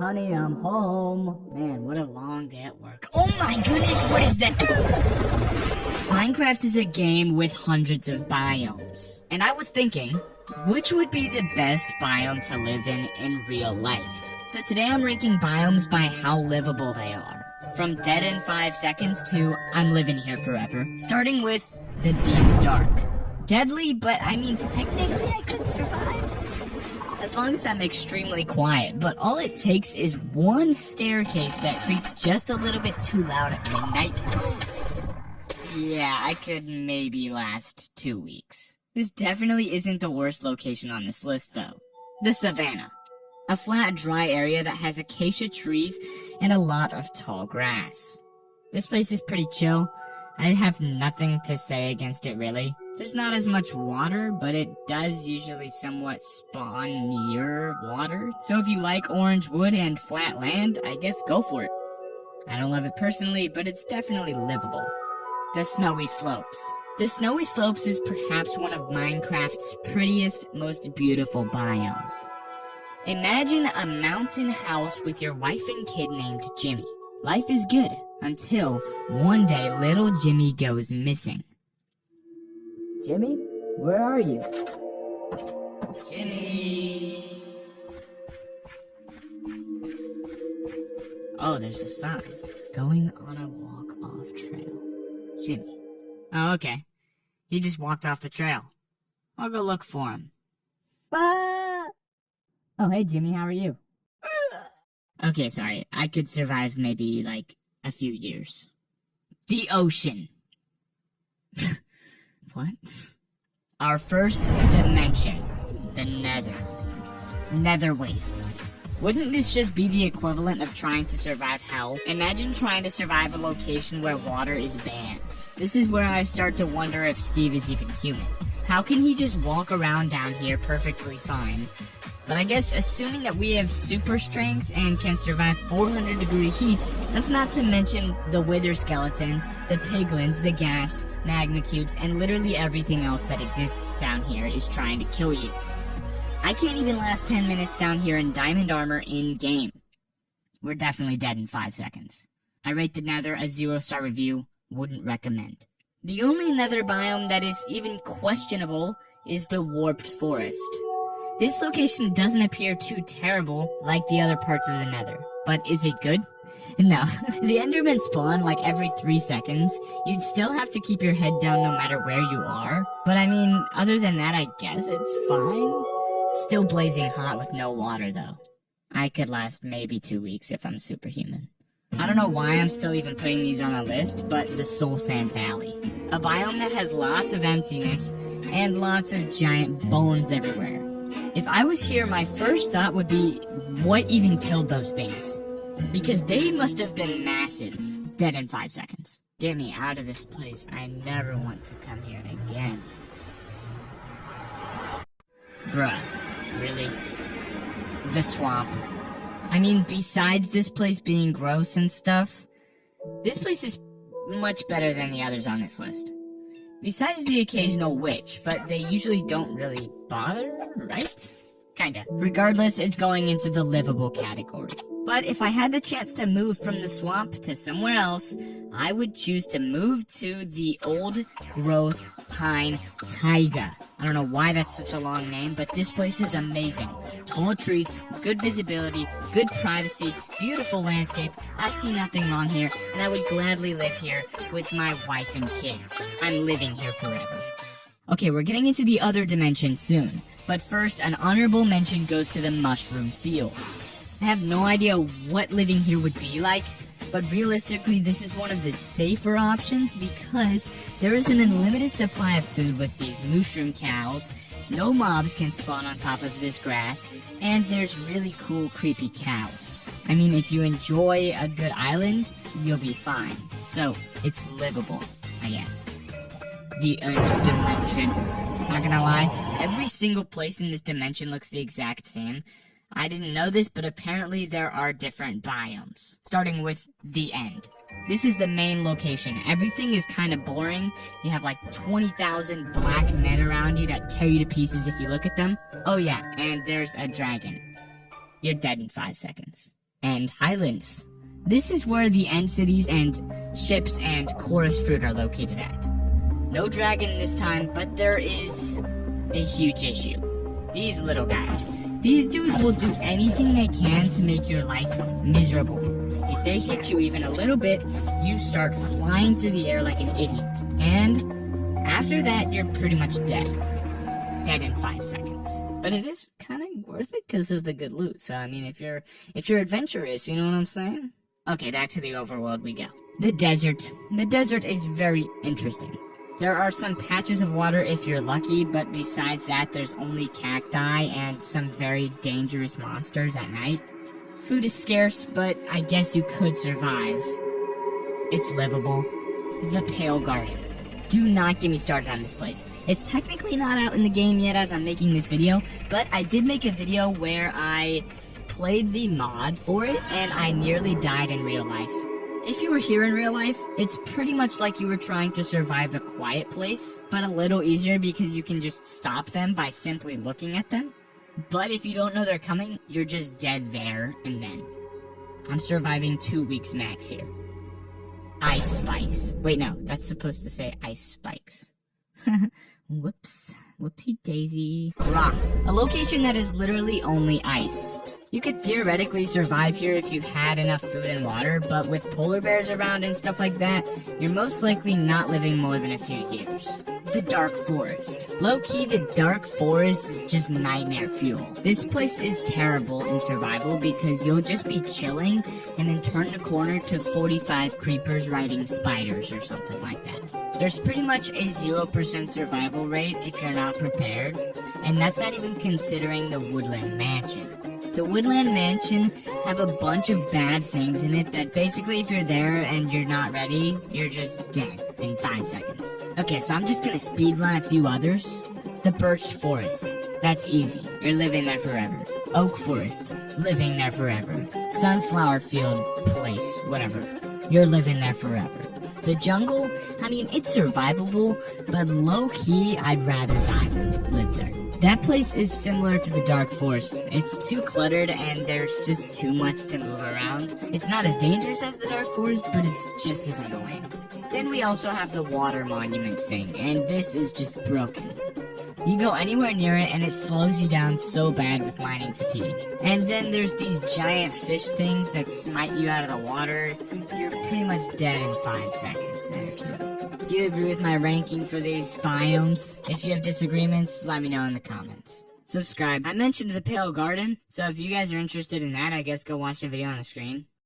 Honey, I'm home. Man, what a long day at work. Oh my goodness, what is that? Minecraft is a game with hundreds of biomes. And I was thinking, which would be the best biome to live in real life? So today I'm ranking biomes by how livable they are. From dead in 5 seconds to I'm living here forever. Starting with the deep dark. Deadly, but I mean technically I could survive. As long as I'm extremely quiet, but all it takes is one staircase that creaks just a little bit too loud at midnight. Yeah, I could maybe last 2 weeks. This definitely isn't the worst location on this list though. The savannah. A flat, dry area that has acacia trees and a lot of tall grass. This place is pretty chill. I have nothing to say against it really. There's not as much water, but it does usually somewhat spawn near water. So if you like orange wood and flat land, I guess go for it. I don't love it personally, but it's definitely livable. The snowy slopes. The snowy slopes is perhaps one of Minecraft's prettiest, most beautiful biomes. Imagine a mountain house with your wife and kid named Jimmy. Life is good until one day little Jimmy goes missing. Jimmy? Where are you? Jimmy! Oh, there's a sign. Going on a walk-off trail. Jimmy. Oh, okay. He just walked off the trail. I'll go look for him. Ah! Oh, hey Jimmy, how are you? Okay, sorry. I could survive maybe, like, a few years. The ocean. What? Our first dimension. The nether. Nether wastes. Wouldn't this just be the equivalent of trying to survive hell? Imagine trying to survive a location where water is banned. This is where I start to wonder if Steve is even human. How can he just walk around down here perfectly fine? But I guess assuming that we have super strength and can survive 400-degree heat, that's not to mention the wither skeletons, the piglins, the gas, magma cubes, and literally everything else that exists down here is trying to kill you. I can't even last 10 minutes down here in diamond armor in-game. We're definitely dead in 5 seconds. I rate the nether a 0-star review, wouldn't recommend. The only nether biome that is even questionable is the warped forest. This location doesn't appear too terrible like the other parts of the nether. But is it good? No. The endermen spawn like every 3 seconds. You'd still have to keep your head down no matter where you are. But I mean, other than that, I guess it's fine. Still blazing hot with no water though. I could last maybe 2 weeks if I'm superhuman. I don't know why I'm still even putting these on a list, but the Soul Sand Valley. A biome that has lots of emptiness and lots of giant bones everywhere. If I was here, my first thought would be, what even killed those things? Because they must have been massive. Dead in 5 seconds. Get me out of this place. I never want to come here again. Bruh. Really? The swamp. I mean, besides this place being gross and stuff, this place is much better than the others on this list. Besides the occasional witch, but they usually don't really bother, right? Kinda. Regardless, it's going into the livable category. But if I had the chance to move from the swamp to somewhere else, I would choose to move to the old growth pine taiga. I don't know why that's such a long name, but this place is amazing. Tall trees, good visibility, good privacy, beautiful landscape. I see nothing wrong here, and I would gladly live here with my wife and kids. I'm living here forever. Okay, we're getting into the other dimension soon. But first, an honorable mention goes to the mushroom fields. I have no idea what living here would be like, but realistically this is one of the safer options because there is an unlimited supply of food with these mushroom cows, no mobs can spawn on top of this grass, and there's really cool creepy cows. I mean, if you enjoy a good island, you'll be fine. So, it's livable, I guess. The end dimension. Not gonna lie, every single place in this dimension looks the exact same. I didn't know this, but apparently there are different biomes. Starting with the end. This is the main location. Everything is kind of boring. You have like 20,000 black men around you that tear you to pieces if you look at them. Oh yeah, and there's a dragon. You're dead in 5 seconds. and highlands. This is where the end cities and ships and chorus fruit are located at. No dragon this time, but there is a huge issue. These little guys. These dudes will do anything they can to make your life miserable. If they hit you even a little bit, you start flying through the air like an idiot. And after that, you're pretty much dead. Dead in 5 seconds. But it is kind of worth it because of the good loot. So, I mean, if you're adventurous, you know what I'm saying? Okay, back to the overworld we go. The desert. The desert is very interesting. There are some patches of water if you're lucky, but besides that, there's only cacti and some very dangerous monsters at night. Food is scarce, but I guess you could survive. It's livable. The Pale Garden. Do not get me started on this place. It's technically not out in the game yet as I'm making this video, but I did make a video where I played the mod for it, and I nearly died in real life. If you were here in real life, it's pretty much like you were trying to survive a quiet place, but a little easier because you can just stop them by simply looking at them. But if you don't know they're coming, you're just dead there and then. I'm surviving 2 weeks max here. Ice Spice. Wait, no, that's supposed to say ice spikes. Whoops. Whoopsie daisy. Rock. A location that is literally only ice. You could theoretically survive here if you had enough food and water, but with polar bears around and stuff like that, you're most likely not living more than a few years. The Dark Forest. Low-key, the Dark Forest is just nightmare fuel. This place is terrible in survival because you'll just be chilling and then turn the corner to 45 creepers riding spiders or something like that. There's pretty much a 0% survival rate if you're not prepared, and that's not even considering the Woodland Mansion. The Woodland Mansion have a bunch of bad things in it that basically if you're there and you're not ready, you're just dead in 5 seconds. Okay, so I'm just gonna speedrun a few others. The Birch Forest. That's easy. You're living there forever. Oak Forest. Living there forever. Sunflower Field Place. Whatever. You're living there forever. The Jungle, I mean, it's survivable, but low-key, I'd rather die than live there. That place is similar to the Dark Forest. It's too cluttered and there's just too much to move around. It's not as dangerous as the Dark Forest, but it's just as annoying. Then we also have the Water Monument thing, and this is just broken. You go anywhere near it and it slows you down so bad with mining fatigue. And then there's these giant fish things that smite you out of the water. You're pretty much dead in 5 seconds there too. Do you agree with my ranking for these biomes? If you have disagreements, let me know in the comments. Subscribe. I mentioned the Pale Garden, so if you guys are interested in that, I guess go watch the video on the screen.